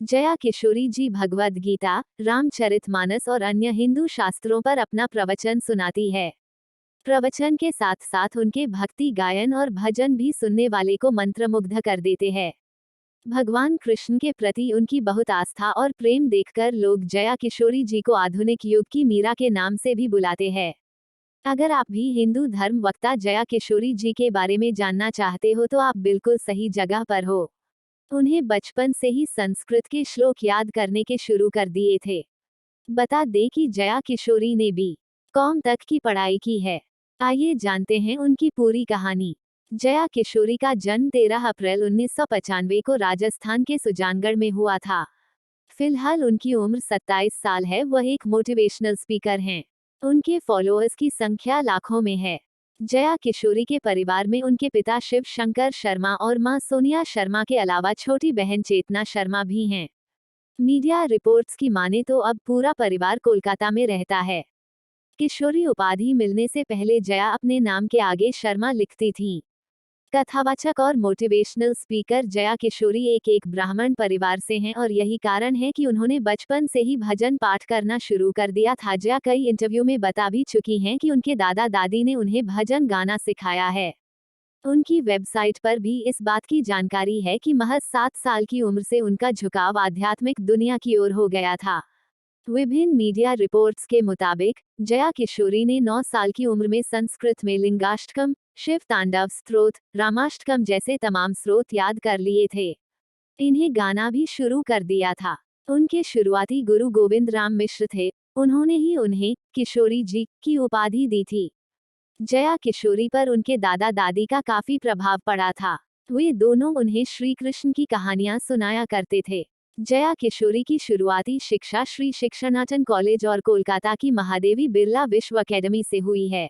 जया किशोरी जी भगवद गीता, रामचरितमानस और अन्य हिंदू शास्त्रों पर अपना प्रवचन सुनाती है। प्रवचन के साथ साथ उनके भक्ति गायन और भजन भी सुनने वाले को मंत्रमुग्ध कर देते हैं। भगवान कृष्ण के प्रति उनकी बहुत आस्था और प्रेम देखकर लोग जया किशोरी जी को आधुनिक युग की मीरा के नाम से भी बुलाते हैं। अगर आप भी हिंदू धर्म वक्ता जया किशोरी जी के बारे में जानना चाहते हो तो आप बिल्कुल सही जगह पर हो। उन्हें बचपन से ही संस्कृत के श्लोक याद करने के शुरू कर दिए थे। बता दें कि जया किशोरी ने बी.कॉम तक की पढ़ाई की है। आइए जानते हैं उनकी पूरी कहानी। जया किशोरी का जन्म 13 अप्रैल 1995 को राजस्थान के सुजानगढ़ में हुआ था। फिलहाल उनकी उम्र 27 साल है। वह एक मोटिवेशनल स्पीकर हैं। उनके फॉलोअर्स की संख्या लाखों में है। जया किशोरी के परिवार में उनके पिता शिव शंकर शर्मा और मां सोनिया शर्मा के अलावा छोटी बहन चेतना शर्मा भी हैं। मीडिया रिपोर्ट्स की माने तो अब पूरा परिवार कोलकाता में रहता है। किशोरी उपाधि मिलने से पहले जया अपने नाम के आगे शर्मा लिखती थीं। कथावाचक और मोटिवेशनल स्पीकर जया किशोरी एक ब्राह्मण परिवार से हैं और यही कारण है कि उन्होंने बचपन से ही भजन पाठ करना शुरू कर दिया था। जया कई इंटरव्यू में बता भी चुकी हैं कि उनके दादा दादी ने उन्हें भजन गाना सिखाया है। उनकी वेबसाइट पर भी इस बात की जानकारी है कि महज 7 साल की उम्र से उनका झुकाव आध्यात्मिक दुनिया की ओर हो गया था। विभिन्न मीडिया रिपोर्ट्स के मुताबिक जया किशोरी ने 9 साल की उम्र में संस्कृत में लिंगाष्टकम, शिव तांडव स्तोत्र, रामाष्टकम जैसे तमाम स्रोत याद कर लिए थे। इन्हें गाना भी शुरू कर दिया था। उनके शुरुआती गुरु गोविंद राम मिश्र थे। उन्होंने ही उन्हें किशोरी जी की उपाधि दी थी। जया किशोरी पर उनके दादा दादी का काफी प्रभाव पड़ा था। वे दोनों उन्हें श्री कृष्ण की कहानियां सुनाया करते थे। जया किशोरी की शुरुआती शिक्षा श्री शिक्षानाटन कॉलेज और कोलकाता की महादेवी बिरला विश्व अकेडमी से हुई है।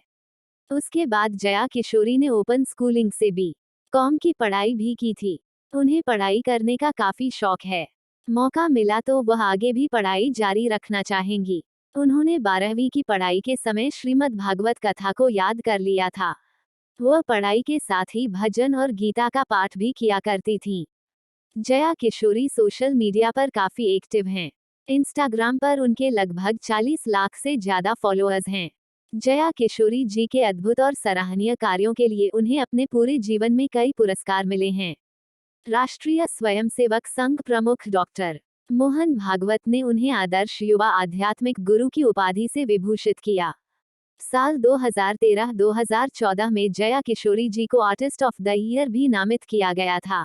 उसके बाद जया किशोरी ने ओपन स्कूलिंग से बी.कॉम की पढ़ाई भी की थी। उन्हें पढ़ाई करने का काफी शौक है। मौका मिला तो वह आगे भी पढ़ाई जारी रखना चाहेंगी। उन्होंने 12वीं की पढ़ाई के समय श्रीमद् भागवत कथा को याद कर लिया था। वह पढ़ाई के साथ ही भजन और गीता का पाठ भी किया करती थीं। जया किशोरी सोशल मीडिया पर काफी एक्टिव हैं। इंस्टाग्राम पर उनके लगभग 40 लाख से ज्यादा फॉलोअर्स हैं। जया किशोरी जी के अद्भुत और सराहनीय कार्यों के लिए उन्हें अपने पूरे जीवन में कई पुरस्कार मिले हैं। राष्ट्रीय स्वयंसेवक संघ प्रमुख डॉक्टर मोहन भागवत ने उन्हें आदर्श युवा आध्यात्मिक गुरु की उपाधि से विभूषित किया। साल 2013-2014 में जया किशोरी जी को आर्टिस्ट ऑफ द ईयर भी नामित किया गया था।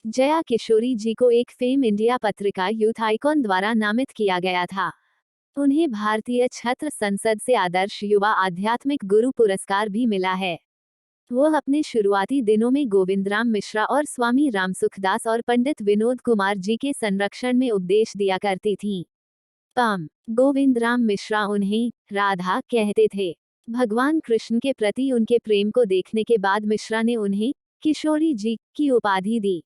जया किशोरी जी को एक फेम इंडिया पत्रिका यूथ आइकॉन द्वारा नामित किया गया था। उन्हें भारतीय छात्र संसद से आदर्श युवा आध्यात्मिक गुरु पुरस्कार भी मिला है। वह अपने शुरुआती दिनों में गोविंदराम मिश्रा और स्वामी रामसुखदास और पंडित विनोद कुमार जी के संरक्षण में उपदेश दिया करती थीं। गोविंदराम मिश्रा उन्हें राधा कहते थे। भगवान कृष्ण के प्रति उनके प्रेम को देखने के बाद मिश्रा ने उन्हें किशोरी जी की उपाधि दी।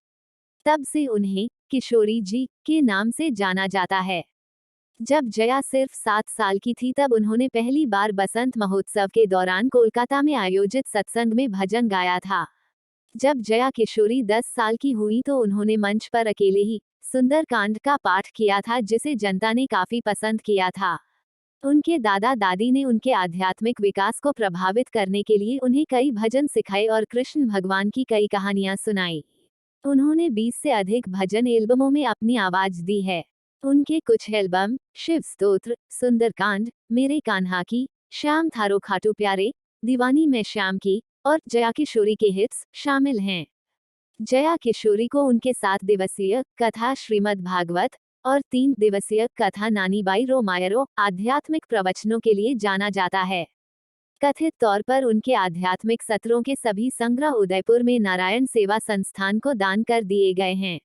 तब से उन्हें किशोरी जी के नाम से जाना जाता है। जब जया सिर्फ 7 साल की थी तब उन्होंने पहली बार बसंत महोत्सव के दौरान कोलकाता में आयोजित सत्संग में भजन गाया था। जब जया किशोरी 10 साल की हुई तो उन्होंने मंच पर अकेले ही सुंदरकांड का पाठ किया था, जिसे जनता ने काफी पसंद किया था। उनके दादा दादी ने उनके आध्यात्मिक विकास को प्रभावित करने के लिए उन्हें कई भजन सिखाए और कृष्ण भगवान की कई कहानियां सुनाई। उन्होंने 20 से अधिक भजन एल्बमों में अपनी आवाज दी है। उनके कुछ एल्बम शिव स्तोत्र, सुंदरकांड, मेरे कान्हा की, श्याम थारो खाटू प्यारे, दीवानी में श्याम की और जया किशोरी के हिट्स शामिल हैं। जया किशोरी को उनके 7 दिवसीय कथा श्रीमद् भागवत और 3 दिवसीय कथा नानीबाई रोमायरो आध्यात्मिक प्रवचनों के लिए जाना जाता है। कथित तौर पर उनके आध्यात्मिक सत्रों के सभी संग्रह उदयपुर में नारायण सेवा संस्थान को दान कर दिए गए हैं।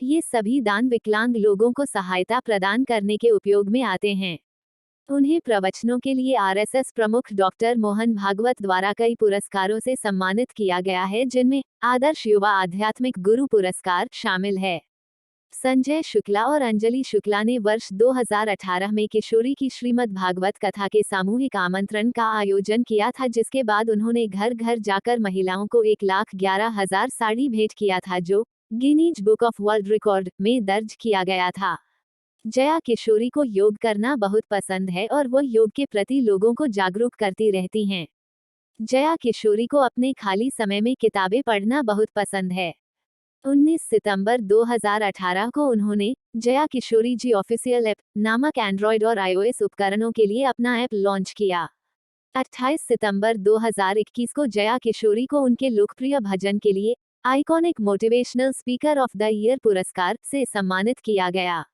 ये सभी दान विकलांग लोगों को सहायता प्रदान करने के उपयोग में आते हैं। उन्हें प्रवचनों के लिए आरएसएस प्रमुख डॉक्टर मोहन भागवत द्वारा कई पुरस्कारों से सम्मानित किया गया है, जिनमें आदर्श युवा आध्यात्मिक गुरु पुरस्कार शामिल है। संजय शुक्ला और अंजलि शुक्ला ने वर्ष 2018 में किशोरी की श्रीमद् भागवत कथा के सामूहिक आमंत्रण का आयोजन किया था, जिसके बाद उन्होंने घर घर जाकर महिलाओं को 1,11,000 साड़ी भेंट किया था, जो Guinness book of world record में दर्ज किया गया था। जया किशोरी को योग करना बहुत पसंद है और वो योग के प्रति लोगों को जागरूक करती रहती हैं। जया किशोरी को अपने खाली समय में किताबें पढ़ना बहुत पसंद है। 19 सितंबर 2018 को उन्होंने जया किशोरी जी ऑफिशियल ऐप नामक एंड्रॉयड और आईओएस उपकरणों के लिए अपना ऐप लॉन्च किया। 28 सितंबर 2021 को जया किशोरी को उनके लोकप्रिय भजन के लिए iconic motivational speaker of the year पुरस्कार से सम्मानित किया गया।